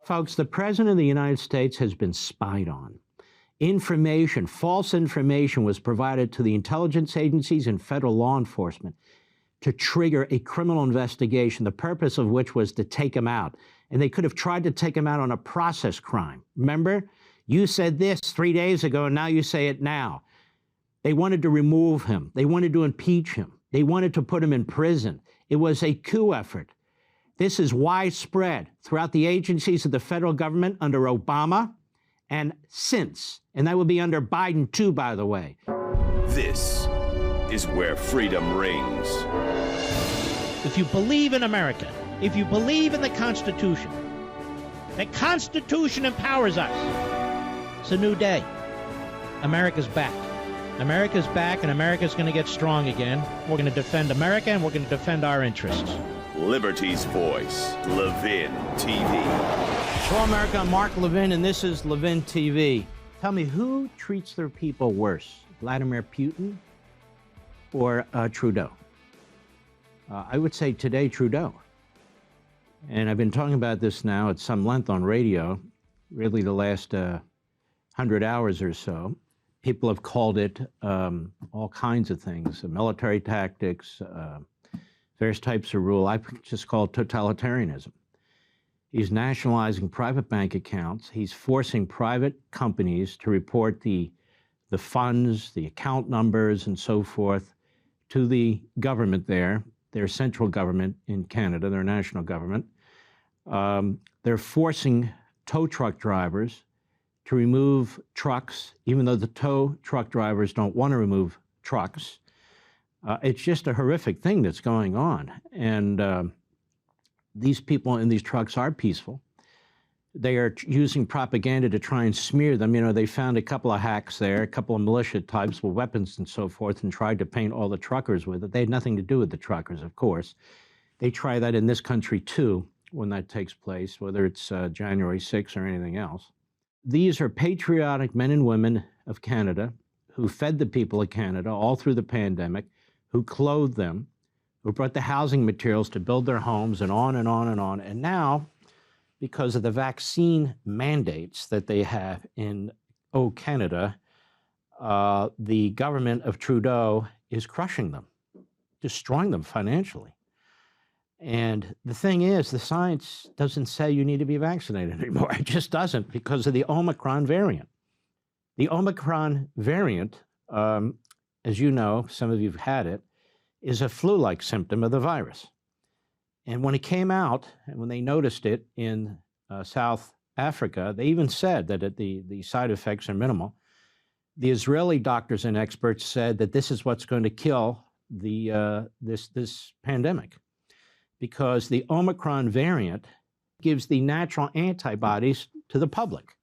Folks, the President of the United States has been spied on. Information, false information was provided to the intelligence agencies and federal law enforcement to trigger a criminal investigation, the purpose of which was to take him out. And they could have tried to take him out on a process crime. Remember? You said this 3 days ago, and now you say it now. They wanted to remove him. They wanted to impeach him. They wanted to put him in prison. It was a coup effort. This is widespread throughout the agencies of the federal government under Obama and since. And that will be under Biden too, by the way. This is where freedom rings. If you believe in America, if you believe in the Constitution empowers us. It's a new day. America's back. America's back, and America's going to get strong again. We're going to defend America, and we're going to defend our interests. Liberty's voice, Levin TV. Hello, America. I'm Mark Levin, and this is Levin TV. Tell me, who treats their people worse, Vladimir Putin or Trudeau? I would say today, Trudeau. And I've been talking about this now at some length on radio, really the last 100 hours or so. People have called it all kinds of things, military tactics, various types of rule. I just call it totalitarianism. He's nationalizing private bank accounts. He's forcing private companies to report the funds, the account numbers, and so forth to the government there, their central government in Canada, their national government. They're forcing tow truck drivers to remove trucks, even though the tow truck drivers don't want to remove trucks. It's just a horrific thing that's going on. And these people in these trucks are peaceful. They are using propaganda to try and smear them. You know, they found a couple of hacks there, a couple of militia types with weapons and so forth, and tried to paint all the truckers with it. They had nothing to do with the truckers, of course. They try that in this country, too, when that takes place, whether it's January 6th or anything else. These are patriotic men and women of Canada who fed the people of Canada all through the pandemic, who clothed them, who brought the housing materials to build their homes, and on and on and on. And now, because of the vaccine mandates that they have in Canada, the government of Trudeau is crushing them, destroying them financially. And the thing is, the science doesn't say you need to be vaccinated anymore. It just doesn't, because of the Omicron variant. The Omicron variant, as you know, some of you have had it, is a flu-like symptom of the virus. And when it came out, and when they noticed it in South Africa, they even said that the side effects are minimal. The Israeli doctors and experts said that this is what's going to kill this pandemic, because the Omicron variant gives the natural antibodies to the public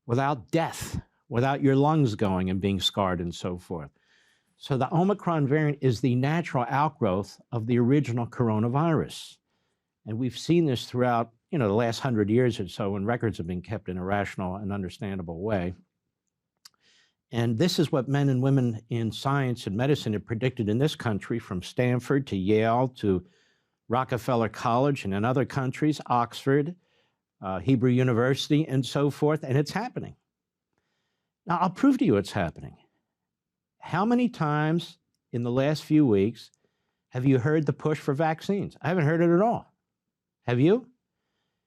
without death, without your lungs going and being scarred and so forth. So the Omicron variant is the natural outgrowth of the original coronavirus. And we've seen this throughout, the last 100 years or so, when records have been kept in a rational and understandable way. And this is what men and women in science and medicine have predicted in this country, from Stanford to Yale to Rockefeller College, and in other countries, Oxford, Hebrew University, and so forth, and it's happening. Now, I'll prove to you it's happening. How many times in the last few weeks have you heard the push for vaccines? I haven't heard it at all. Have you?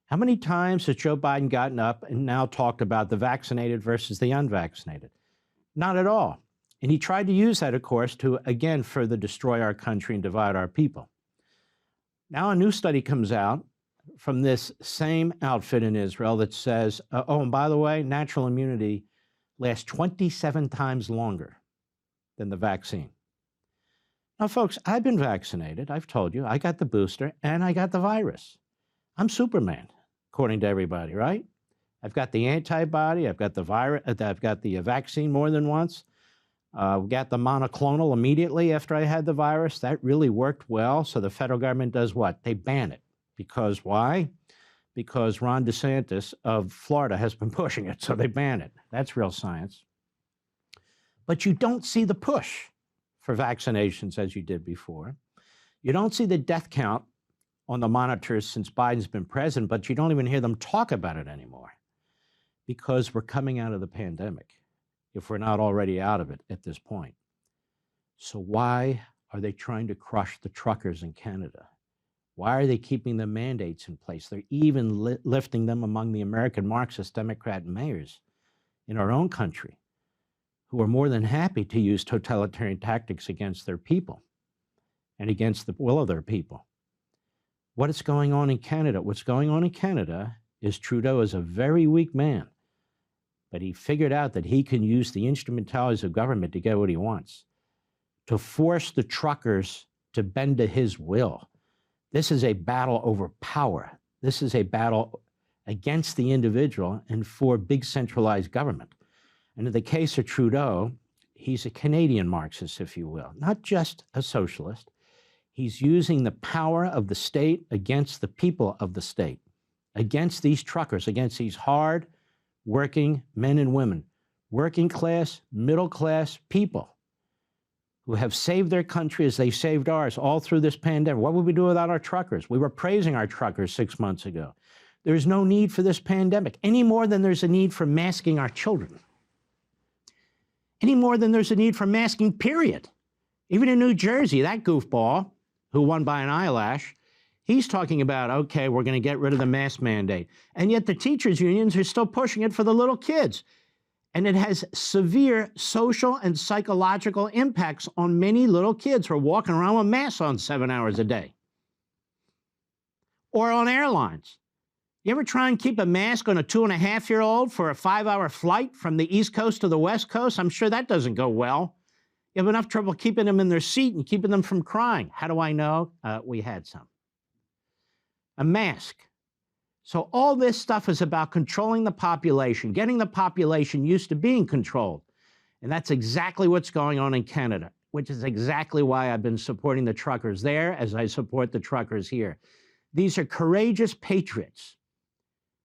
How many times has Joe Biden gotten up and now talked about the vaccinated versus the unvaccinated? Not at all. And he tried to use that, of course, to, again, further destroy our country and divide our people. Now a new study comes out from this same outfit in Israel that says, oh, and by the way, natural immunity lasts 27 times longer than the vaccine. Now, folks, I've been vaccinated. I've told you. I got the booster, and I got the virus. I'm Superman, according to everybody, right? I've got the antibody. I've got the virus. I've got the vaccine more than once. We got the monoclonal immediately after I had the virus. That really worked well. So the federal government does what? They ban it. Because why? Because Ron DeSantis of Florida has been pushing it, so they ban it. That's real science. But you don't see the push for vaccinations as you did before. You don't see the death count on the monitors since Biden's been president, but you don't even hear them talk about it anymore because we're coming out of the pandemic, if we're not already out of it at this point. So why are they trying to crush the truckers in Canada? Why are they keeping the mandates in place? They're even lifting them among the American Marxist Democrat mayors in our own country who are more than happy to use totalitarian tactics against their people and against the will of their people. What is going on in Canada? What's going on in Canada is Trudeau is a very weak man, but he figured out that he can use the instrumentalities of government to get what he wants, to force the truckers to bend to his will. This is a battle over power. This is a battle against the individual and for big centralized government. And in the case of Trudeau, he's a Canadian Marxist, if you will, not just a socialist. He's using the power of the state against the people of the state, against these truckers, against these hard working men and women, working class, middle class people who have saved their country as they saved ours all through this pandemic. What would we do without our truckers? We were praising our truckers 6 months ago. There's no need for this pandemic any more than there's a need for masking our children, any more than there's a need for masking, period. Even in New Jersey, that goofball who won by an eyelash, he's talking about, okay, we're going to get rid of the mask mandate. And yet the teachers' unions are still pushing it for the little kids. And it has severe social and psychological impacts on many little kids who are walking around with masks on 7 hours a day. Or on airlines. You ever try and keep a mask on a 2.5-year-old for a 5-hour flight from the East Coast to the West Coast? I'm sure that doesn't go well. You have enough trouble keeping them in their seat and keeping them from crying. How do I know? We had some. A mask. So all this stuff is about controlling the population, getting the population used to being controlled. And that's exactly what's going on in Canada, which is exactly why I've been supporting the truckers there as I support the truckers here. These are courageous patriots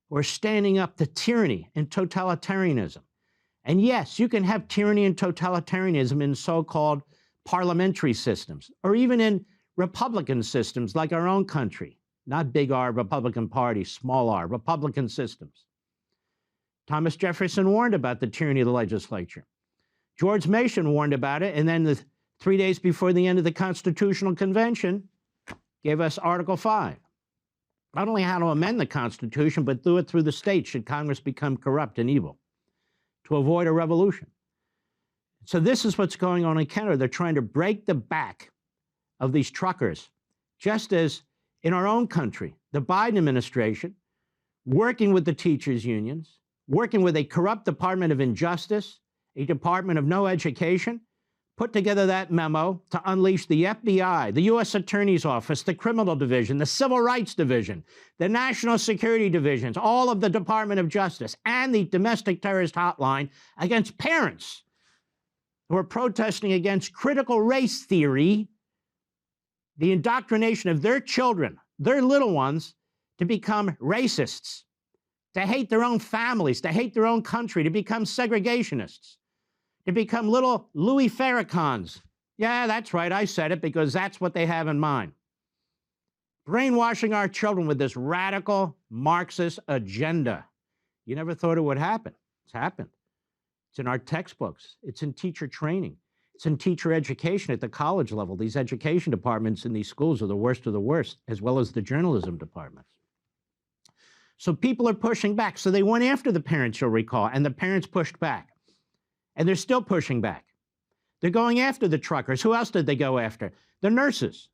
who are standing up to tyranny and totalitarianism. And yes, you can have tyranny and totalitarianism in so-called parliamentary systems, or even in Republican systems like our own country. Not big R, Republican Party, small r, Republican systems. Thomas Jefferson warned about the tyranny of the legislature. George Mason warned about it, and then 3 days before the end of the Constitutional Convention, gave us Article 5. Not only how to amend the Constitution, but do it through the states should Congress become corrupt and evil, to avoid a revolution. So this is what's going on in Canada. They're trying to break the back of these truckers, just as in our own country, the Biden administration, working with the teachers' unions, working with a corrupt Department of Injustice, a Department of No Education, put together that memo to unleash the FBI, the U.S. Attorney's Office, the Criminal Division, the Civil Rights Division, the National Security Divisions, all of the Department of Justice, and the Domestic Terrorist Hotline against parents who are protesting against critical race theory, the indoctrination of their children, their little ones, to become racists, to hate their own families, to hate their own country, to become segregationists, to become little Louis Farrakhan's. Yeah, that's right, I said it because that's what they have in mind. Brainwashing our children with this radical Marxist agenda. You never thought it would happen. It's happened. It's in our textbooks. It's in teacher training. It's in teacher education at the college level. These education departments in these schools are the worst of the worst, as well as the journalism departments. So people are pushing back. So they went after the parents, you'll recall, and the parents pushed back. And they're still pushing back. They're going after the truckers. Who else did they go after? The nurses.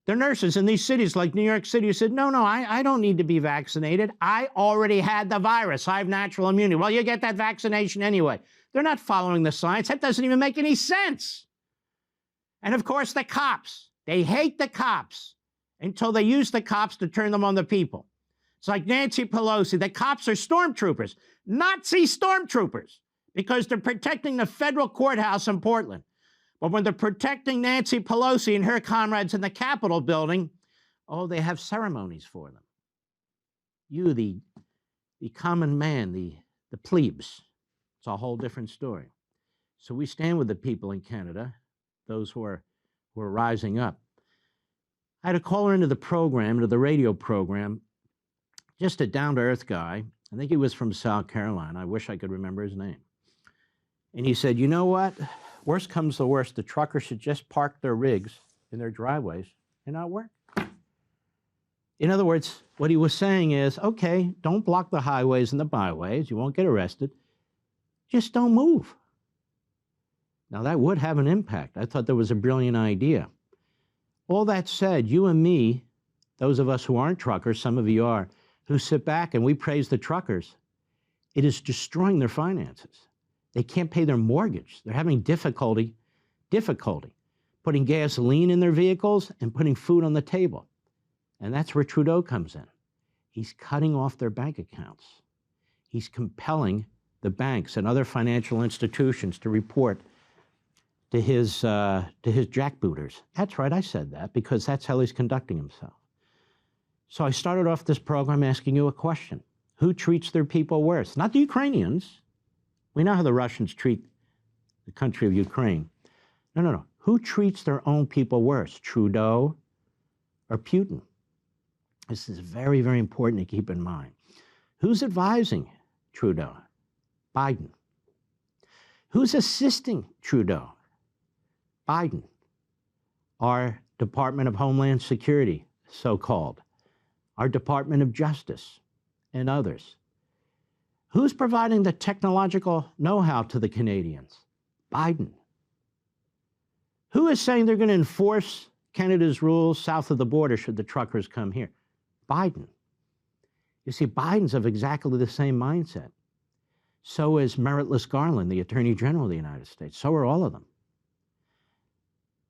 The nurses in these cities like New York City who said, no, I don't need to be vaccinated. I already had the virus. I have natural immunity. Well, you get that vaccination anyway. They're not following the science. That doesn't even make any sense. And of course, the cops. They hate the cops until they use the cops to turn them on the people. It's like Nancy Pelosi. The cops are stormtroopers, Nazi stormtroopers, because they're protecting the federal courthouse in Portland. But when they're protecting Nancy Pelosi and her comrades in the Capitol building, oh, they have ceremonies for them. You, the common man, the plebes. It's a whole different story. So we stand with the people in Canada, those who are rising up. I had a caller into the program, into the radio program, just a down-to-earth guy. I think he was from South Carolina. I wish I could remember his name. And he said, you know what? Worst comes to worst, the truckers should just park their rigs in their driveways and not work. In other words, what he was saying is, okay, don't block the highways and the byways. You won't get arrested. Just don't move. Now, that would have an impact. I thought that was a brilliant idea. All that said, you and me, those of us who aren't truckers, some of you are, who sit back and we praise the truckers, it is destroying their finances. They can't pay their mortgage. They're having difficulty putting gasoline in their vehicles and putting food on the table. And that's where Trudeau comes in. He's cutting off their bank accounts. He's compelling the banks and other financial institutions to report to his jackbooters. That's right, I said that, because that's how he's conducting himself. So I started off this program asking you a question. Who treats their people worse? Not the Ukrainians. We know how the Russians treat the country of Ukraine. No. Who treats their own people worse, Trudeau or Putin? This is very, very important to keep in mind. Who's advising Trudeau? Biden. Who's assisting Trudeau? Biden. Our Department of Homeland Security, so-called. Our Department of Justice and others. Who's providing the technological know-how to the Canadians? Biden. Who is saying they're going to enforce Canada's rules south of the border should the truckers come here? Biden. You see, Biden's of exactly the same mindset. So is Meritless Garland, the Attorney General of the United States. So are all of them.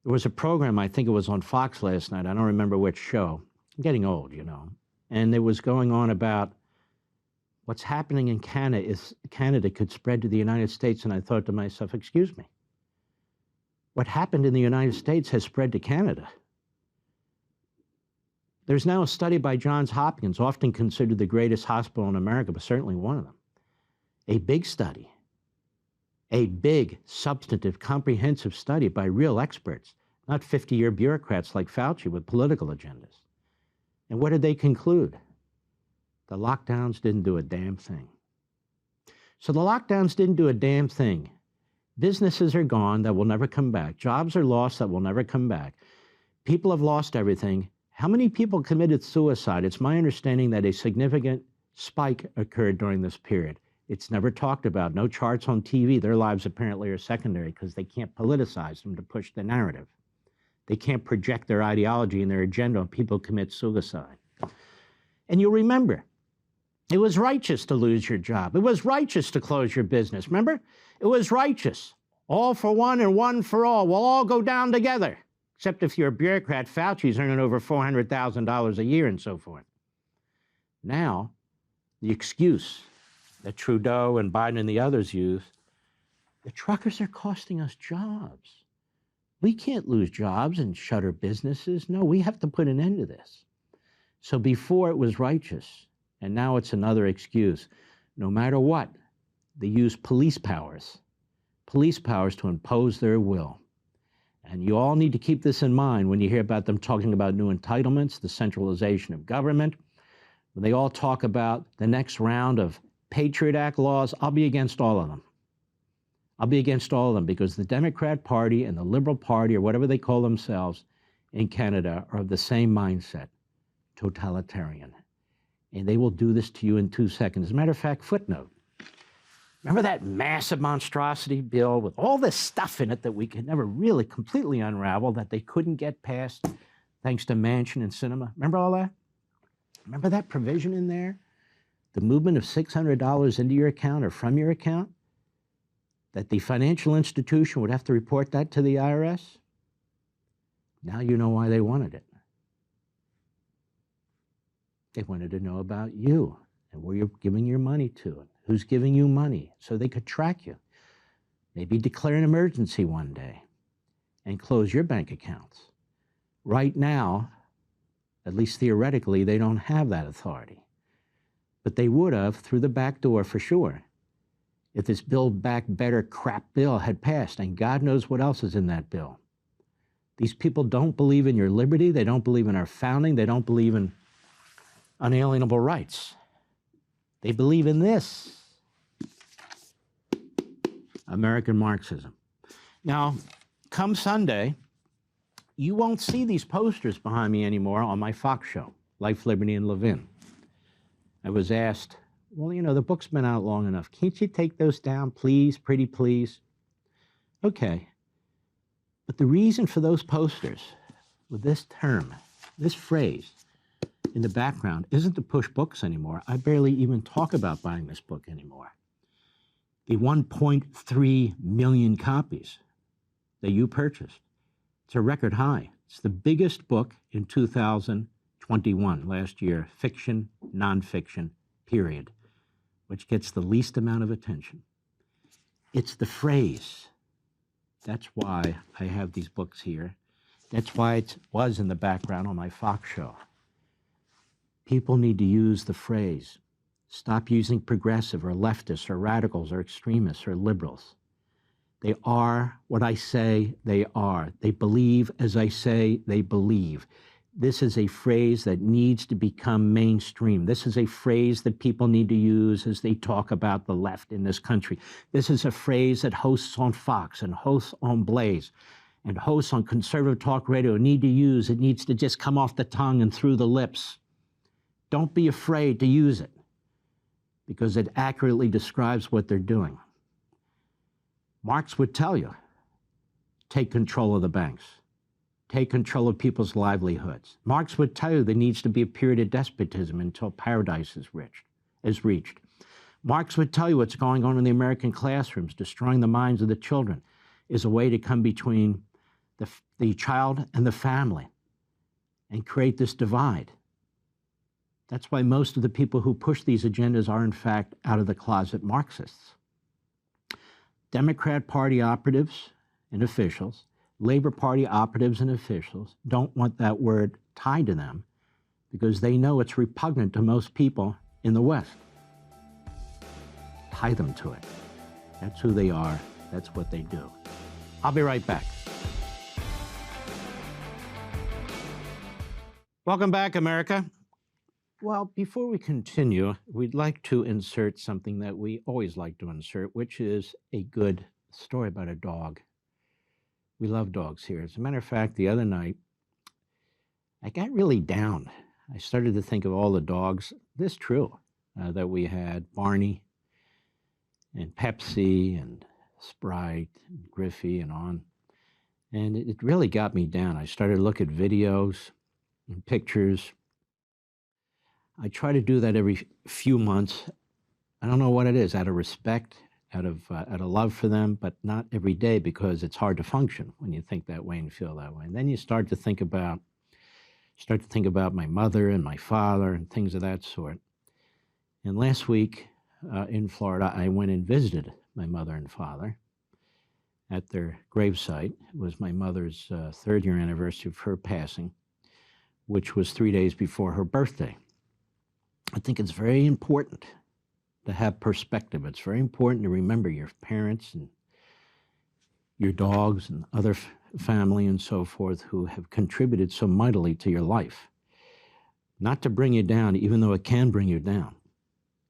There was a program, I think it was on Fox last night, I don't remember which show. I'm getting old, you know. And it was going on about what's happening in Canada is Canada could spread to the United States. And I thought to myself, excuse me, what happened in the United States has spread to Canada. There's now a study by Johns Hopkins, often considered the greatest hospital in America, but certainly one of them. A big study, a big, substantive, comprehensive study by real experts, not 50-year bureaucrats like Fauci with political agendas. And what did they conclude? The lockdowns didn't do a damn thing. So the lockdowns didn't do a damn thing. Businesses are gone that will never come back. Jobs are lost that will never come back. People have lost everything. How many people committed suicide? It's my understanding that a significant spike occurred during this period. It's never talked about. No charts on TV. Their lives apparently are secondary because they can't politicize them to push the narrative. They can't project their ideology and their agenda on people who commit suicide. And you'll remember, it was righteous to lose your job. It was righteous to close your business. Remember? It was righteous. All for one and one for all. We'll all go down together. Except if you're a bureaucrat, Fauci's earning over $400,000 a year and so forth. Now, the excuse that Trudeau and Biden and the others use, the truckers are costing us jobs. We can't lose jobs and shutter businesses. No, we have to put an end to this. So before it was righteous, and now it's another excuse. No matter what, they use police powers to impose their will. And you all need to keep this in mind when you hear about them talking about new entitlements, the centralization of government. When they all talk about the next round of Patriot Act laws, I'll be against all of them. I'll be against all of them because the Democrat Party and the Liberal Party, or whatever they call themselves in Canada, are of the same mindset, totalitarian. And they will do this to you in 2 seconds. As a matter of fact, footnote. Remember that massive monstrosity bill with all this stuff in it that we could never really completely unravel, that they couldn't get past thanks to Manchin and Sinema? Remember all that? Remember that provision in there? The movement of $600 into your account or from your account? That the financial institution would have to report that to the IRS? Now you know why they wanted it. They wanted to know about you and where you're giving your money to and who's giving you money so they could track you. Maybe declare an emergency one day and close your bank accounts. Right now, at least theoretically, they don't have that authority. But they would have through the back door for sure if this Build Back Better crap bill had passed. And God knows what else is in that bill. These people don't believe in your liberty. They don't believe in our founding. They don't believe in unalienable rights. They believe in this, American Marxism. Now, come Sunday, you won't see these posters behind me anymore on my Fox show, Life, Liberty, and Levin. I was asked, well, you know, the book's been out long enough. Can't you take those down, please, pretty please? Okay. But the reason for those posters with this term, this phrase in the background, isn't to push books anymore. I barely even talk about buying this book anymore. The 1.3 million copies that you purchased, it's a record high. It's the biggest book in 2021, last year, fiction, nonfiction, period, which gets the least amount of attention. It's the phrase. That's why I have these books here. That's why it was in the background on my Fox show. People need to use the phrase. Stop using progressive or leftists or radicals or extremists or liberals. They are what I say they are. They believe as I say they believe. This is a phrase that needs to become mainstream. This is a phrase that people need to use as they talk about the left in this country. This is a phrase that hosts on Fox and hosts on Blaze and hosts on conservative talk radio need to use. It needs to just come off the tongue and through the lips. Don't be afraid to use it because it accurately describes what they're doing. Marx would tell you, take control of the banks. Take control of people's livelihoods. Marx would tell you there needs to be a period of despotism until paradise is reached. Marx would tell you what's going on in the American classrooms, destroying the minds of the children, is a way to come between the child and the family and create this divide. That's why most of the people who push these agendas are, in fact, out of the closet Marxists. Democrat Party operatives and officials, Labor Party operatives and officials don't want that word tied to them because they know it's repugnant to most people in the West. Tie them to it. That's who they are. That's what they do. I'll be right back. Welcome back, America. Well, before we continue, we'd like to insert something that we always like to insert, which is a good story about a dog. We love dogs here. As a matter of fact, the other night, I got really down. I started to think of all the dogs, this true, that we had, Barney and Pepsi and Sprite and Griffey and on. And it really got me down. I started to look at videos and pictures. I try to do that every few months. I don't know what it is, out of respect, out of love for them, but not every day because it's hard to function when you think that way and feel that way. And then you start to think about my mother and my father and things of that sort. And last week in Florida, I went and visited my mother and father at their gravesite. It was my mother's third-year anniversary of her passing, which was 3 days before her birthday. I think it's very important to have perspective. It's very important to remember your parents and your dogs and other family and so forth who have contributed so mightily to your life. Not to bring you down, even though it can bring you down,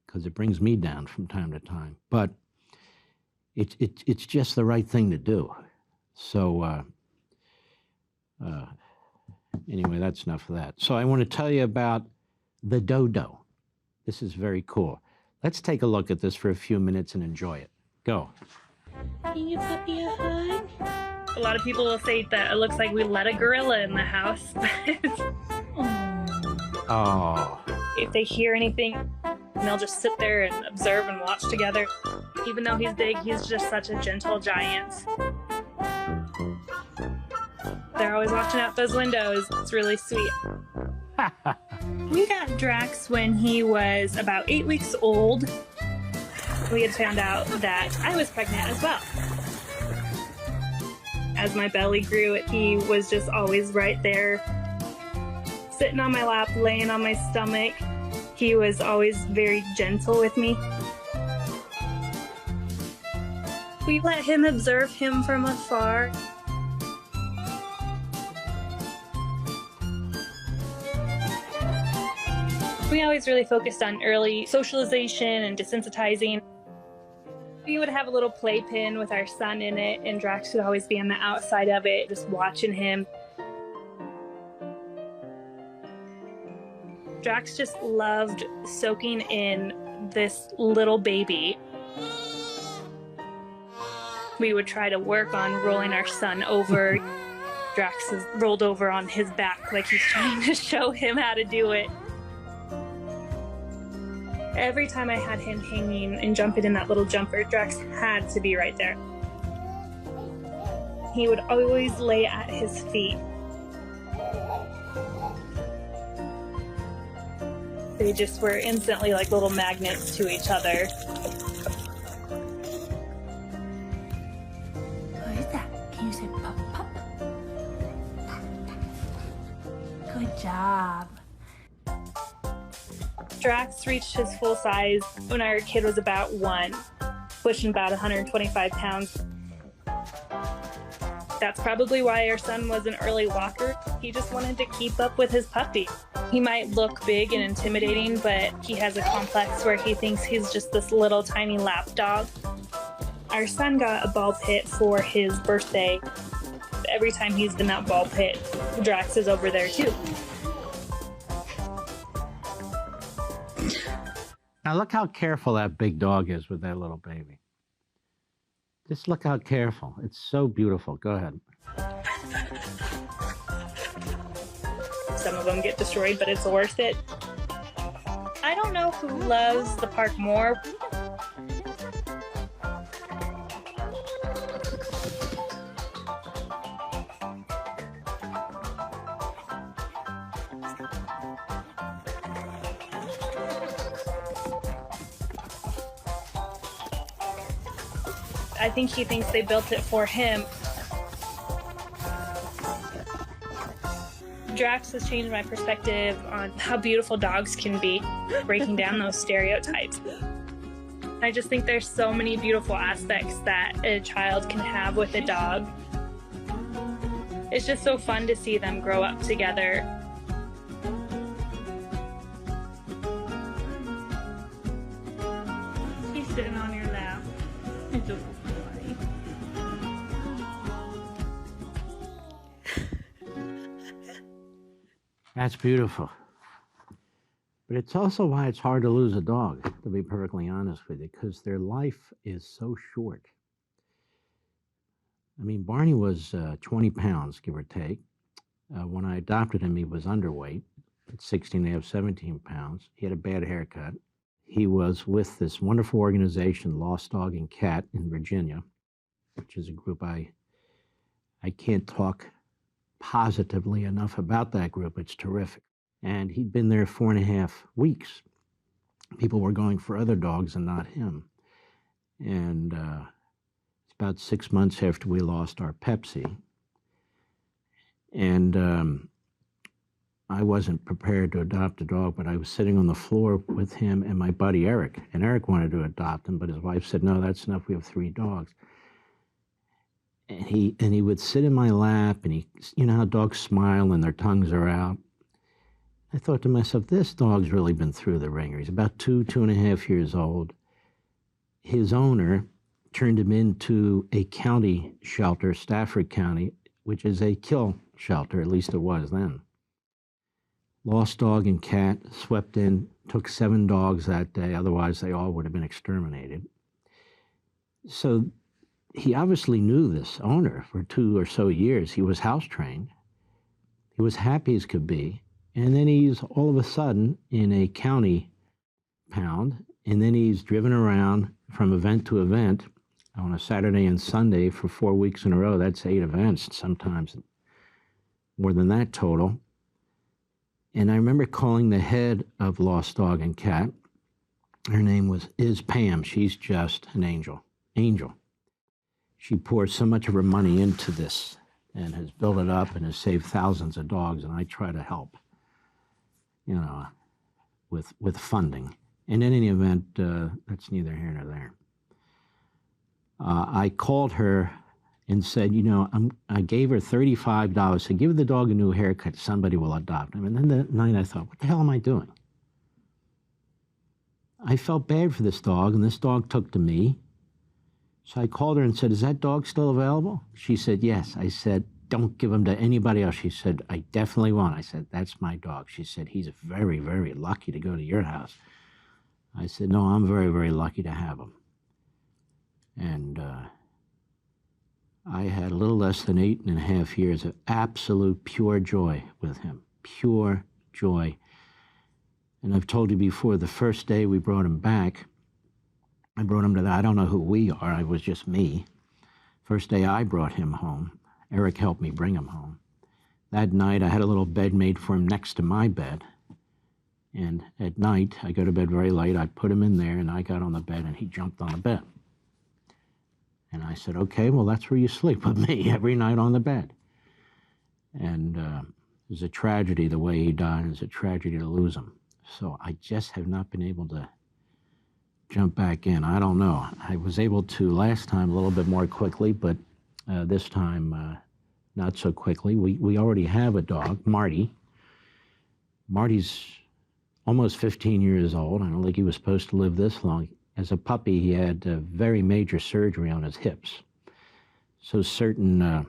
because it brings me down from time to time. But it's just the right thing to do. So anyway, that's enough of that. So I want to tell you about the dodo. This is very cool. Let's take a look at this for a few minutes and enjoy it. Go. Can you puppy a hug? A lot of people will say that it looks like we let a gorilla in the house. Oh. If they hear anything, they'll just sit there and observe and watch together. Even though he's big, he's just such a gentle giant. They're always watching out those windows. It's really sweet. We got Drax when he was about 8 weeks old. We had found out that I was pregnant as well. As my belly grew, he was just always right there, sitting on my lap, laying on my stomach. He was always very gentle with me. We let him observe him from afar. We always really focused on early socialization and desensitizing. We would have a little playpen with our son in it, and Drax would always be on the outside of it, just watching him. Drax just loved soaking in this little baby. We would try to work on rolling our son over. Drax is rolled over on his back like he's trying to show him how to do it. Every time I had him hanging and jumping in that little jumper, Drax had to be right there. He would always lay at his feet. They just were instantly like little magnets to each other. What is that? Can you say pop, pop? Good job. Drax reached his full size when our kid was about 1, pushing about 125 pounds. That's probably why our son was an early walker. He just wanted to keep up with his puppy. He might look big and intimidating, but he has a complex where he thinks he's just this little tiny lap dog. Our son got a ball pit for his birthday. Every time he's in that ball pit, Drax is over there too. Now look how careful that big dog is with that little baby. Just look how careful. It's so beautiful. Go ahead. Some of them get destroyed, but it's worth it. I don't know who loves the park more. I think he thinks they built it for him. Drax has changed my perspective on how beautiful dogs can be, breaking down those stereotypes. I just think there's so many beautiful aspects that a child can have with a dog. It's just so fun to see them grow up together. He's sitting on your lap. It's a boy. That's beautiful. But it's also why it's hard to lose a dog, to be perfectly honest with you, because their life is so short. I mean, Barney was 20 pounds, give or take. When I adopted him, he was underweight, at 16 and a half, 17 pounds. He had a bad haircut. He was with this wonderful organization, Lost Dog and Cat in Virginia, which is a group I can't talk positively enough about that group. It's terrific. And he'd been there 4.5 weeks. People were going for other dogs and not him. And it's about 6 months after we lost our Pepsi. And I wasn't prepared to adopt a dog, but I was sitting on the floor with him and my buddy Eric. And Eric wanted to adopt him, but his wife said, no, that's enough. We have 3 dogs. And he would sit in my lap, and you know how dogs smile and their tongues are out. I thought to myself, this dog's really been through the ringer. He's about 2.5 years old. His owner turned him into a county shelter, Stafford County, which is a kill shelter, at least it was then. Lost Dog and Cat swept in, took 7 dogs that day, otherwise they all would have been exterminated. So he obviously knew this owner for 2 or so years. He was house trained. He was happy as could be. And then he's all of a sudden in a county pound, and then he's driven around from event to event on a Saturday and Sunday for 4 weeks in a row. That's 8 events, sometimes more than that total. And I remember calling the head of Lost Dog and Cat. Her name is Pam. She's just an angel. She pours so much of her money into this and has built it up and has saved thousands of dogs, and I try to help, you know, with funding. And in any event, that's neither here nor there. I called her and said, you know, I gave her $35 to give the dog a new haircut. Somebody will adopt him. And then that night I thought, what the hell am I doing? I felt bad for this dog, and this dog took to me. So I called her and said, "Is that dog still available?" She said, "Yes." I said, "Don't give him to anybody else." She said, "I definitely won't." I said, "That's my dog." She said, "He's very, very lucky to go to your house." I said, "No, I'm very, very lucky to have him." And I had a little less than 8.5 years of absolute pure joy with him. Pure joy. And I've told you before, the first day we brought him back, I brought him to I don't know who we are, it was just me. First day I brought him home, Eric helped me bring him home. That night I had a little bed made for him next to my bed. And at night, I go to bed very late, I put him in there and I got on the bed and he jumped on the bed. And I said, "Okay, well, that's where you sleep with me, every night on the bed." And it was a tragedy the way he died. It was a tragedy to lose him. So I just have not been able to jump back in. I don't know. I was able to last time a little bit more quickly, but this time not so quickly. We already have a dog, Marty. Marty's almost 15 years old. I don't think he was supposed to live this long. As a puppy, he had very major surgery on his hips. So certain, I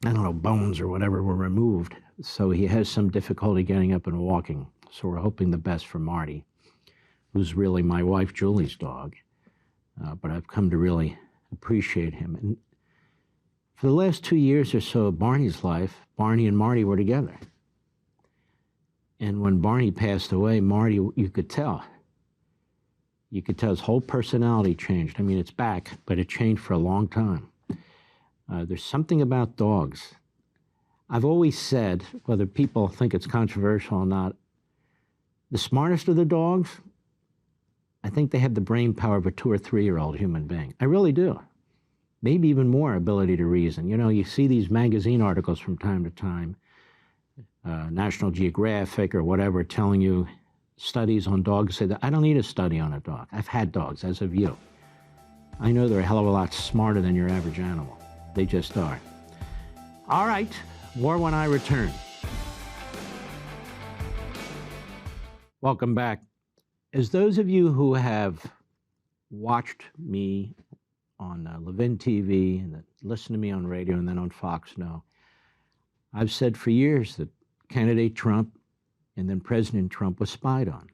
don't know, bones or whatever were removed. So he has some difficulty getting up and walking. So we're hoping the best for Marty, who's really my wife Julie's dog. But I've come to really appreciate him. And for the last 2 years or so of Barney's life, Barney and Marty were together. And when Barney passed away, Marty, you could tell his whole personality changed. I mean, it's back, but it changed for a long time. There's something about dogs. I've always said, whether people think it's controversial or not, the smartest of the dogs, I think they have the brain power of a 2 or 3-year-old human being. I really do. Maybe even more ability to reason. You know, you see these magazine articles from time to time, National Geographic or whatever, telling you studies on dogs. Say that I don't need a study on a dog. I've had dogs, as have you. I know they're a hell of a lot smarter than your average animal. They just are. All right, more when I return. Welcome back. As those of you who have watched me on Levin TV and that listen to me on radio and then on Fox know, I've said for years that candidate Trump and then President Trump was spied on.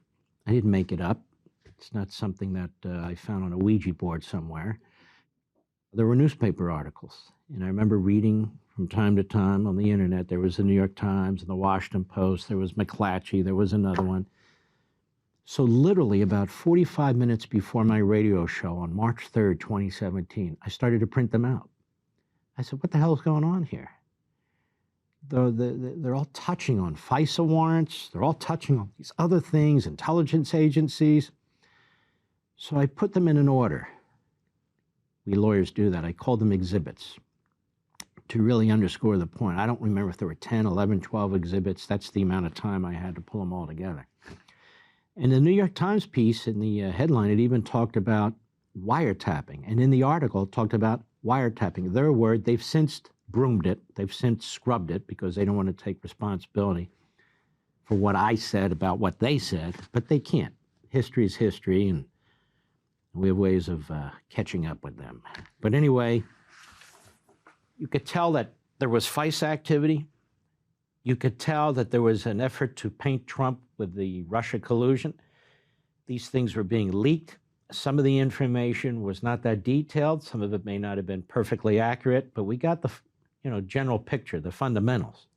I didn't make it up. It's not something that I found on a Ouija board somewhere. There were newspaper articles, and I remember reading from time to time on the internet. There was the New York Times and the Washington Post. There was McClatchy. There was another one. So literally about 45 minutes before my radio show on March 3rd, 2017, I started to print them out. I said, what the hell is going on here? They're all touching on FISA warrants. They're all touching on these other things, intelligence agencies. So I put them in an order. We lawyers do that. I call them exhibits to really underscore the point. I don't remember if there were 10, 11, 12 exhibits. That's the amount of time I had to pull them all together. And the New York Times piece, in the headline, it even talked about wiretapping. And in the article, it talked about wiretapping. Their word, they've since broomed it. They've since scrubbed it because they don't want to take responsibility for what I said about what they said, but they can't. History is history, and we have ways of catching up with them. But anyway, you could tell that there was FISA activity. You could tell that there was an effort to paint Trump with the Russia collusion. These things were being leaked. Some of the information was not that detailed. Some of it may not have been perfectly accurate, but we got the general picture, the fundamentals,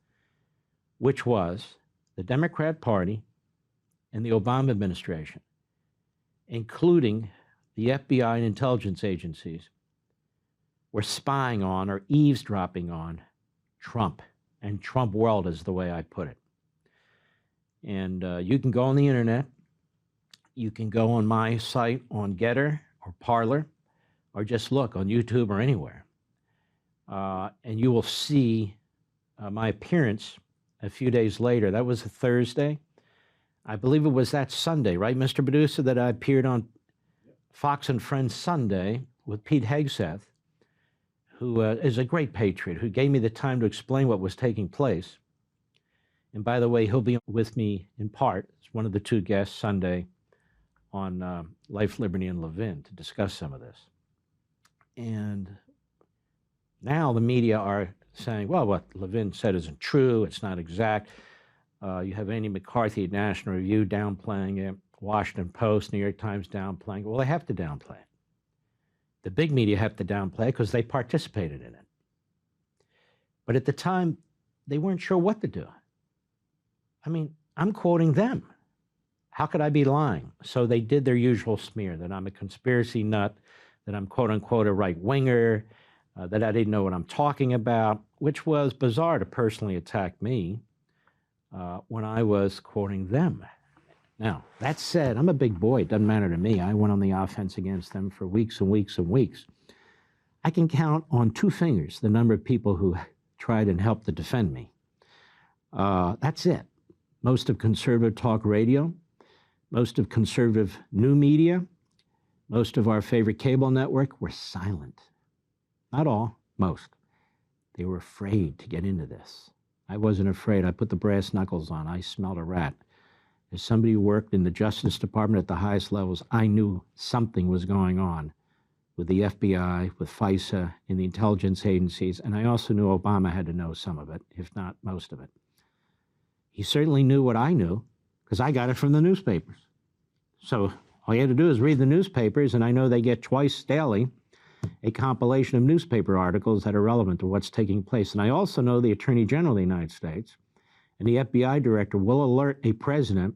which was the Democrat Party and the Obama administration, including the FBI and intelligence agencies, were spying on or eavesdropping on Trump. And Trump world is the way I put it. And you can go on the internet. You can go on my site on Getter or Parler, or just look on YouTube or anywhere. And you will see my appearance a few days later. That was a Thursday. I believe it was that Sunday, right, Mr. Producer, that I appeared on Fox and Friends Sunday with Pete Hegseth, who is a great patriot, who gave me the time to explain what was taking place. And by the way, he'll be with me in part. It's one of the two guests Sunday on Life, Liberty, and Levin to discuss some of this. And now the media are saying, well, what Levin said isn't true. It's not exact. You have Andy McCarthy at National Review downplaying it, Washington Post, New York Times downplaying it. Well, they have to downplay it. The big media have to downplay it because they participated in it. But at the time, they weren't sure what to do. I mean, I'm quoting them. How could I be lying? So they did their usual smear that I'm a conspiracy nut, that I'm quote unquote a right winger, that I didn't know what I'm talking about, which was bizarre to personally attack me when I was quoting them. Now, that said, I'm a big boy. It doesn't matter to me. I went on the offense against them for weeks and weeks and weeks. I can count on 2 fingers the number of people who tried and helped to defend me. That's it. Most of conservative talk radio, most of conservative new media, most of our favorite cable network were silent. Not all, most. They were afraid to get into this. I wasn't afraid. I put the brass knuckles on. I smelled a rat. As somebody who worked in the Justice Department at the highest levels, I knew something was going on with the FBI, with FISA, in the intelligence agencies, and I also knew Obama had to know some of it, if not most of it. He certainly knew what I knew, because I got it from the newspapers. So all you had to do is read the newspapers, and I know they get twice daily a compilation of newspaper articles that are relevant to what's taking place. And I also know the Attorney General of the United States and the FBI director will alert a president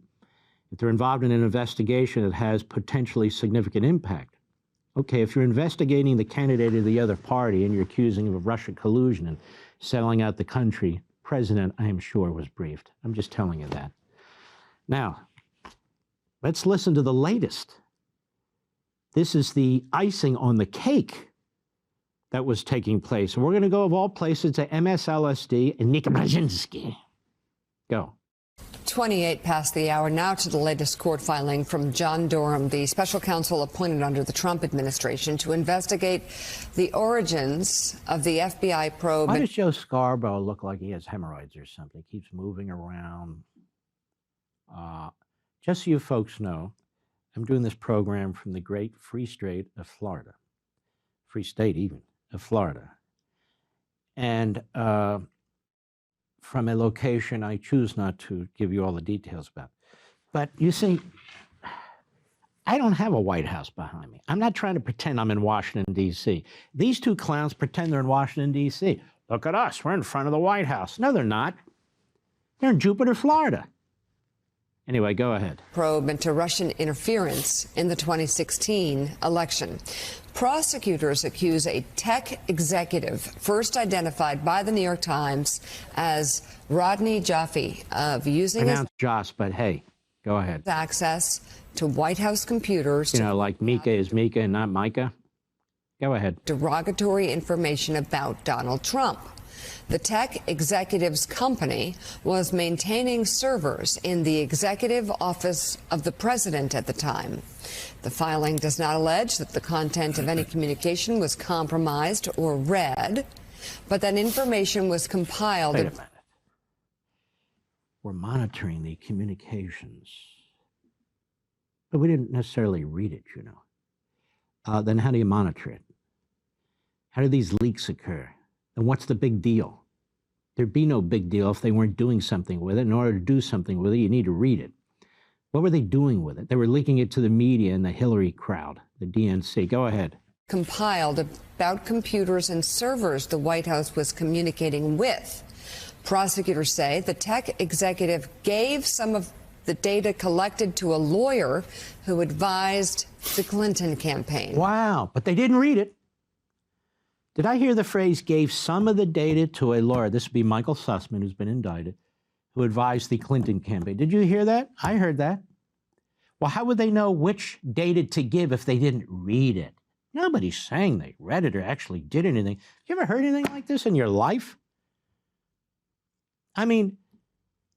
if they're involved in an investigation that has potentially significant impact. Okay, if you're investigating the candidate of the other party and you're accusing him of Russian collusion and selling out the country, President, I am sure, was briefed. I'm just telling you that. Now, let's listen to the latest. This is the icing on the cake that was taking place. And we're going to go, of all places, to MSLSD and Nika Brzezinski. Go. 28 past the hour. Now to the latest court filing from John Durham, the special counsel appointed under the Trump administration to investigate the origins of the FBI probe. Why does Joe Scarborough look like he has hemorrhoids or something? He keeps moving around. Just so you folks know, I'm doing this program from the great free state of Florida. Free state, even, of Florida. And from a location I choose not to give you all the details about. But you see, I don't have a White House behind me. I'm not trying to pretend I'm in Washington, D.C. These 2 clowns pretend they're in Washington, D.C. Look at us. We're in front of the White House. No, they're not. They're in Jupiter, Florida. Anyway, go ahead. Probe into Russian interference in the 2016 election. Prosecutors accuse a tech executive, first identified by the New York Times as Rodney Jaffe, of using Pronounced Joss, but hey, go ahead. Access to White House computers. You know, like Mika is Mika and not Micah. Go ahead. Derogatory information about Donald Trump. The tech executive's company was maintaining servers in the executive office of the president at the time. The filing does not allege that the content of any communication was compromised or read, but that information was compiled. Wait a minute. We're monitoring the communications, but we didn't necessarily read it, you know. Then how do you monitor it? How do these leaks occur? And what's the big deal? There'd be no big deal if they weren't doing something with it. In order to do something with it, you need to read it. What were they doing with it? They were leaking it to the media and the Hillary crowd, the DNC. Go ahead. Compiled about computers and servers the White House was communicating with. Prosecutors say the tech executive gave some of the data collected to a lawyer who advised the Clinton campaign. Wow, but they didn't read it. Did I hear the phrase gave some of the data to a lawyer? This would be Michael Sussman, who's been indicted, who advised the Clinton campaign. Did you hear that? I heard that. Well, how would they know which data to give if they didn't read it? Nobody's saying they read it or actually did anything. You ever heard anything like this in your life? I mean,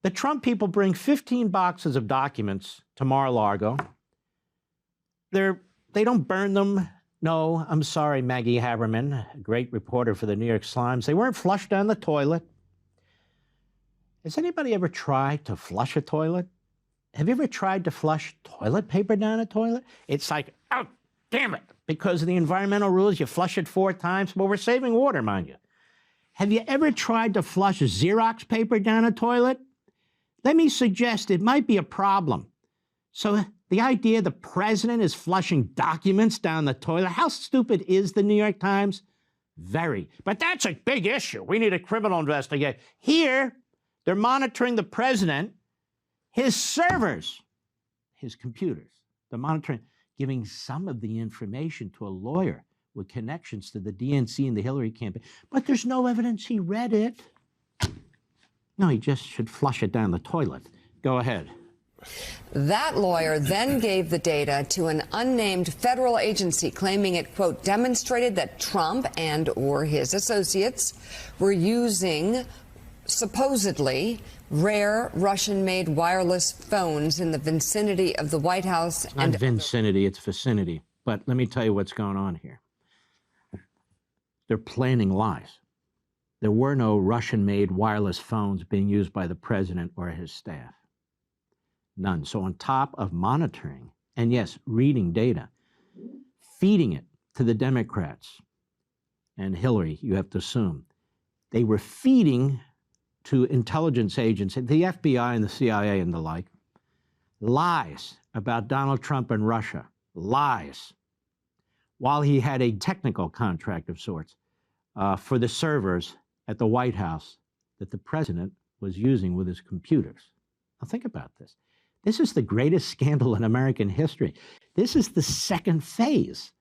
the Trump people bring 15 boxes of documents to Mar-a-Lago. They don't burn them. No, I'm sorry, Maggie Haberman, a great reporter for the New York Times. They weren't flushed down the toilet. Has anybody ever tried to flush a toilet? Have you ever tried to flush toilet paper down a toilet? It's like, oh, damn it. Because of the environmental rules, you flush it 4 times. Well, we're saving water, mind you. Have you ever tried to flush Xerox paper down a toilet? Let me suggest it might be a problem. So the idea the president is flushing documents down the toilet, how stupid is the New York Times? Very. But that's a big issue. We need a criminal investigation. Here, they're monitoring the president, his servers, his computers. They're monitoring, giving some of the information to a lawyer with connections to the DNC and the Hillary campaign. But there's no evidence he read it. No, he just should flush it down the toilet. Go ahead. That lawyer then gave the data to an unnamed federal agency, claiming it, quote, demonstrated that Trump and or his associates were using supposedly rare Russian-made wireless phones in the vicinity of the White House. It's not vicinity, it's vicinity. But let me tell you what's going on here. They're planning lies. There were no Russian-made wireless phones being used by the president or his staff. None. So on top of monitoring, and yes, reading data, feeding it to the Democrats and Hillary, you have to assume, they were feeding to intelligence agents, the FBI and the CIA and the like, lies about Donald Trump and Russia, lies, while he had a technical contract of sorts for the servers at the White House that the president was using with his computers. Now think about this. This is the greatest scandal in American history. This is the second phase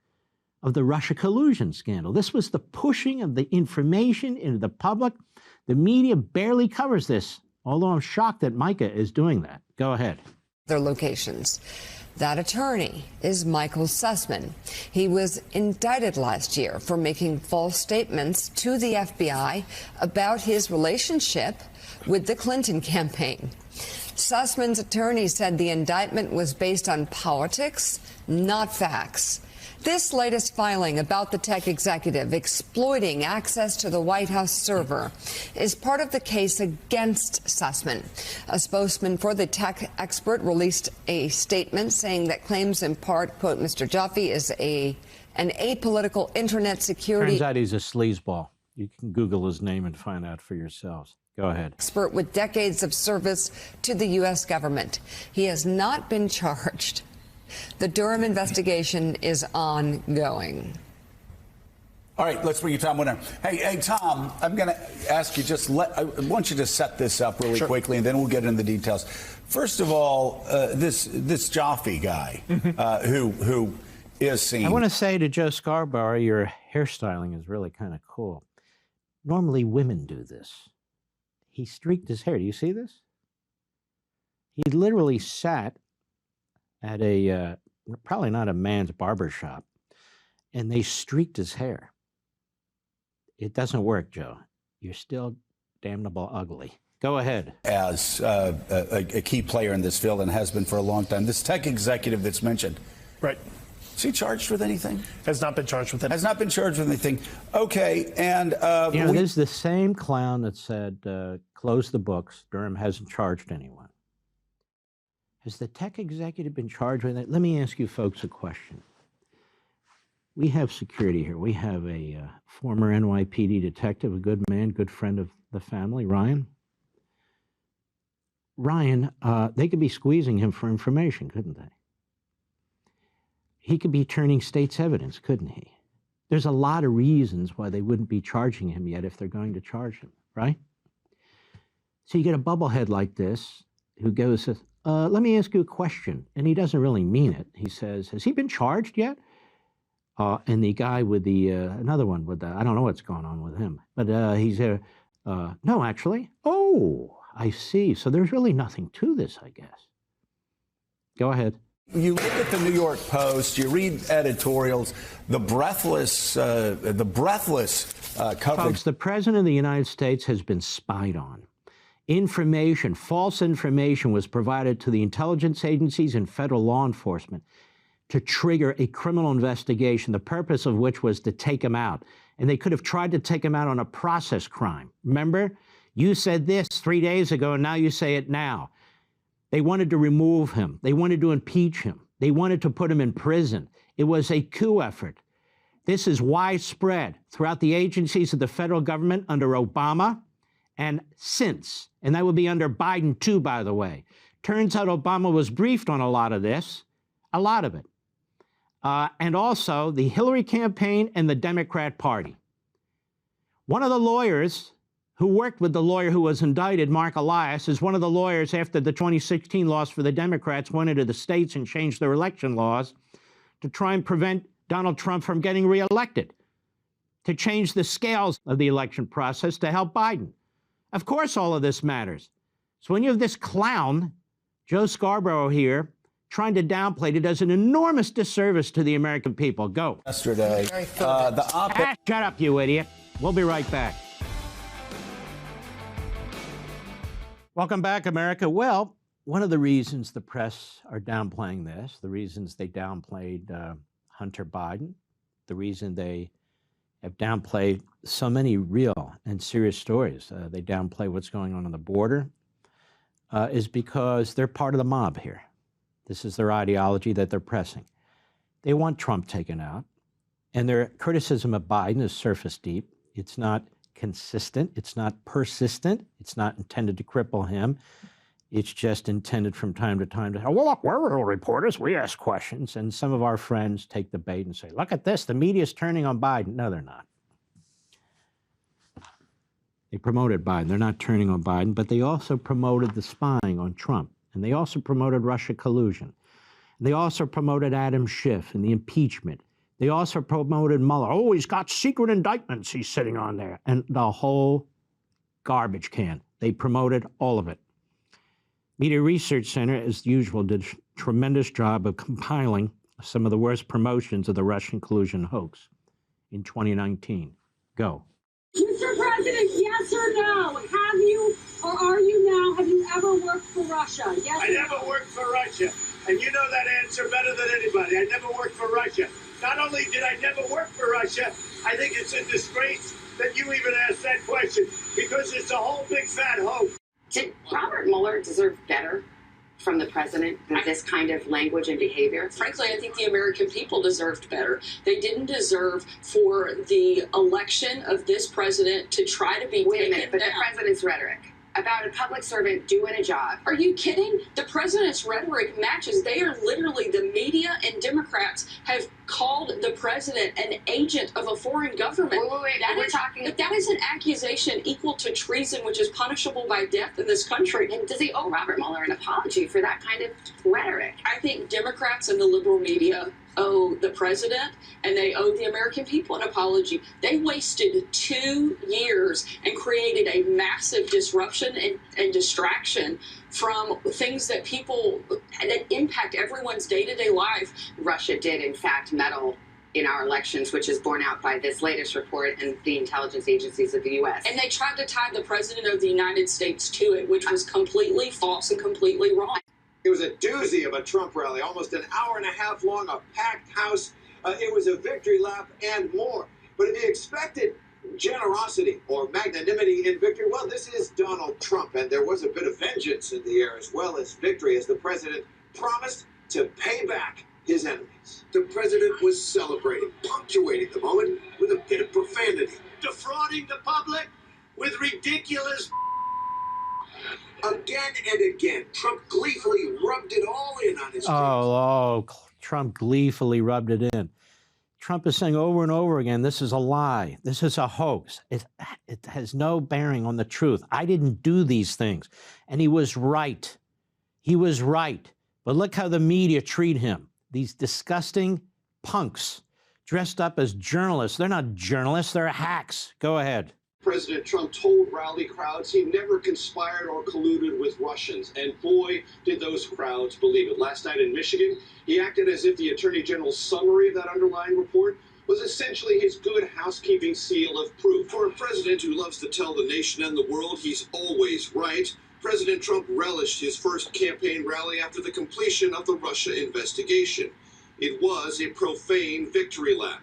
of the Russia collusion scandal. This was the pushing of the information into the public. The media barely covers this, although I'm shocked that Micah is doing that. Go ahead. Their locations. That attorney is Michael Sussman. He was indicted last year for making false statements to the FBI about his relationship with the Clinton campaign. Sussman's attorney said the indictment was based on politics, not facts. This latest filing about the tech executive exploiting access to the White House server is part of the case against Sussman. A spokesman for the tech expert released a statement saying that claims in part, quote, Mr. Jaffe is an apolitical internet security... Turns out he's a sleazeball. You can Google his name and find out for yourselves. Go ahead. ...expert with decades of service to the U.S. government. He has not been charged. The Durham investigation is ongoing. All right, let's bring you Tom Winter. Hey, Tom, I'm going to ask you I want you to set this up really quickly, and then we'll get into the details. First of all, this Jaffe guy who is seen. I want to say to Joe Scarborough, your hairstyling is really kind of cool. Normally, women do this. He streaked his hair. Do you see this? He literally sat at a, probably not a man's barber shop, and they streaked his hair. It doesn't work, Joe. You're still damnable ugly. Go ahead. As a key player in this field and has been for a long time, this tech executive that's mentioned. Right. Is he charged with anything? Has not been charged with anything. Has not been charged with anything. Okay, and... this is the same clown that said, close the books. Durham hasn't charged anyone. Has the tech executive been charged with it? Let me ask you folks a question. We have security here. We have a former NYPD detective, a good man, good friend of the family, Ryan. Ryan, they could be squeezing him for information, couldn't they? He could be turning state's evidence, couldn't he? There's a lot of reasons why they wouldn't be charging him yet if they're going to charge him, right? So you get a bubblehead like this who goes, let me ask you a question. And he doesn't really mean it. He says, has he been charged yet? And the guy with the, another one with the, I don't know what's going on with him, but he's no, actually. Oh, I see. So there's really nothing to this, I guess. Go ahead. You look at the New York Post, you read editorials, the breathless coverage. Folks, the President of the United States has been spied on. Information, false information was provided to the intelligence agencies and federal law enforcement to trigger a criminal investigation, the purpose of which was to take him out. And they could have tried to take him out on a process crime. Remember? You said this 3 days ago, and now you say it now. They wanted to remove him. They wanted to impeach him. They wanted to put him in prison. It was a coup effort. This is widespread throughout the agencies of the federal government under Obama and since. And that would be under Biden too, by the way. Turns out Obama was briefed on a lot of this, a lot of it. And also the Hillary campaign and the Democrat Party. One of the lawyers who worked with the lawyer who was indicted, Mark Elias, is one of the lawyers after the 2016 loss for the Democrats went into the states and changed their election laws to try and prevent Donald Trump from getting reelected, to change the scales of the election process to help Biden. Of course, all of this matters. So when you have this clown, Joe Scarborough here, trying to downplay it, does an enormous disservice to the American people. Go. Yesterday, the op-ed. Shut up, you idiot. We'll be right back. Welcome back, America. Well, one of the reasons the press are downplaying this, the reasons they downplayed Hunter Biden, the reason they have downplayed so many real and serious stories, they downplay what's going on the border, is because they're part of the mob here. This is their ideology that they're pressing. They want Trump taken out, and their criticism of Biden is surface deep. It's not consistent. It's not persistent. It's not intended to cripple him. It's just intended from time to time to say, well, look, we're real reporters. We ask questions. And some of our friends take the bait and say, look at this. The media's turning on Biden. No, they're not. They promoted Biden. They're not turning on Biden, but they also promoted the spying on Trump. And they also promoted Russia collusion. They also promoted Adam Schiff and the impeachment. They also promoted Mueller. Oh, he's got secret indictments he's sitting on there. And the whole garbage can. They promoted all of it. Media Research Center, as usual, did a tremendous job of compiling some of the worst promotions of the Russian collusion hoax in 2019. Go. Mr. President, yes or no? Have you, or are you now, have you ever worked for Russia? Yes I never worked for Russia. And you know that answer better than anybody. I never worked for Russia. Not only did I never work for Russia, I think it's a disgrace that you even asked that question, because it's a whole big fat hoax. Did Robert Mueller deserve better from the president than this kind of language and behavior? Frankly, I think the American people deserved better. They didn't deserve for the election of this president to try to be Wait a minute, taken but down. the president's rhetoric about a public servant doing a job. Are you kidding? The president's rhetoric matches. They are literally, the media and Democrats have called the president an agent of a foreign government. Wait, But that is an accusation equal to treason, which is punishable by death in this country. And does he owe Robert Mueller an apology for that kind of rhetoric? I think Democrats and the liberal media owe the president and they owe the American people an apology. They wasted 2 years and created a massive disruption and distraction from things that impact everyone's day-to-day life. Russia did, in fact, meddle in our elections, which is borne out by this latest report and the intelligence agencies of the U.S. And they tried to tie the president of the United States to it, which was completely false and completely wrong. It was a doozy of a Trump rally, almost an hour and a half long, a packed house. It was a victory lap and more. But if you expected generosity or magnanimity in victory, well, this is Donald Trump, and there was a bit of vengeance in the air as well as victory, as the president promised to pay back his enemies. The president was celebrating, punctuating the moment with a bit of profanity. Defrauding the public with ridiculous... Again and again, Trump gleefully rubbed it all in on his face. Trump gleefully rubbed it in. Trump is saying over and over again, this is a lie. This is a hoax. It has no bearing on the truth. I didn't do these things. And he was right. He was right. But look how the media treat him. These disgusting punks dressed up as journalists. They're not journalists. They're hacks. Go ahead. President Trump told rally crowds he never conspired or colluded with Russians, and boy, did those crowds believe it. Last night in Michigan, he acted as if the Attorney General's summary of that underlying report was essentially his good housekeeping seal of proof. For a president who loves to tell the nation and the world he's always right, President Trump relished his first campaign rally after the completion of the Russia investigation. It was a profane victory lap.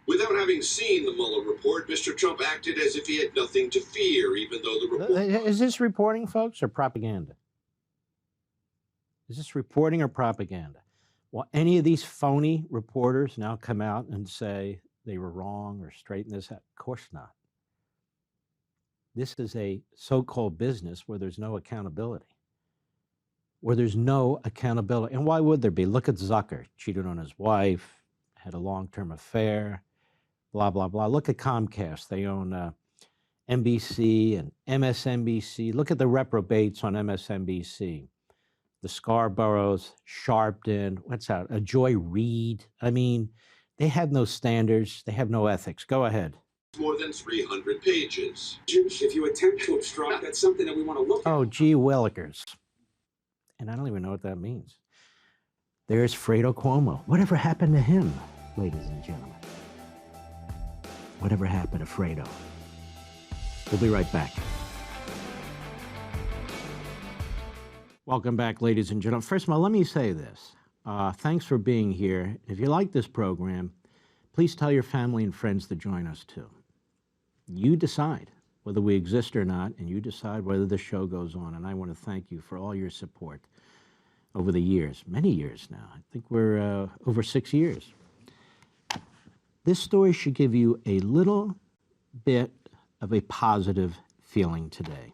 Without having seen the Mueller report, Mr. Trump acted as if he had nothing to fear, even though the report... Is this reporting, folks, or propaganda? Is this reporting or propaganda? Will any of these phony reporters now come out and say they were wrong or straighten this out? Of course not. This is a so-called business where there's no accountability. And why would there be? Look at Zucker, cheated on his wife, had a long-term affair, blah, blah, blah. Look at Comcast. They own NBC and MSNBC. Look at the reprobates on MSNBC. The Scarboroughs, Sharpton, what's that? Joy Reid. I mean, they have no standards. They have no ethics. Go ahead. More than 300 pages. If you attempt to obstruct, that's something that we want to look at. Oh, gee willikers. And I don't even know what that means. There's Fredo Cuomo. Whatever happened to him, ladies and gentlemen? Whatever happened to Fredo? We'll be right back. Welcome back, ladies and gentlemen. First of all, let me say this. Thanks for being here. If you like this program, please tell your family and friends to join us too. You decide whether we exist or not, and you decide whether the show goes on. And I want to thank you for all your support over the years, many years now. I think we're over 6 years. This story should give you a little bit of a positive feeling today.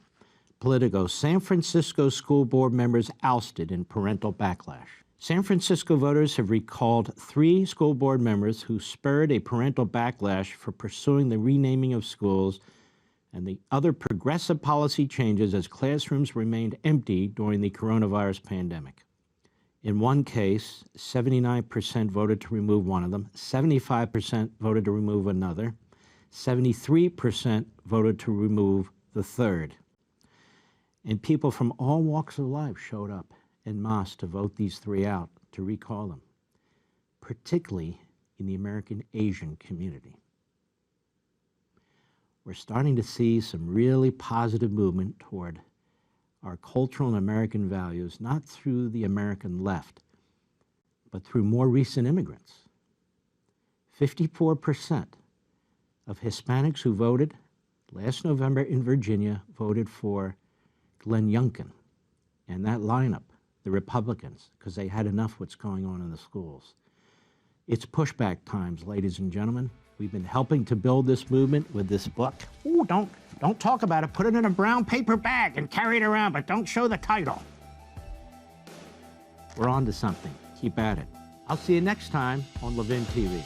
Politico, San Francisco school board members ousted in parental backlash. San Francisco voters have recalled 3 school board members who spurred a parental backlash for pursuing the renaming of schools and the other progressive policy changes as classrooms remained empty during the coronavirus pandemic. In one case, 79% voted to remove one of them, 75% voted to remove another, 73% voted to remove the third. And people from all walks of life showed up en masse to vote these 3 out, to recall them, particularly in the American Asian community. We're starting to see some really positive movement toward our cultural and American values, not through the American left, but through more recent immigrants. 54% of Hispanics who voted last November in Virginia voted for Glenn Youngkin and that lineup, the Republicans, because they had enough what's going on in the schools. It's pushback times, ladies and gentlemen. We've been helping to build this movement with this book. Ooh, don't talk about it. Put it in a brown paper bag and carry it around, but don't show the title. We're on to something. Keep at it. I'll see you next time on Levin TV.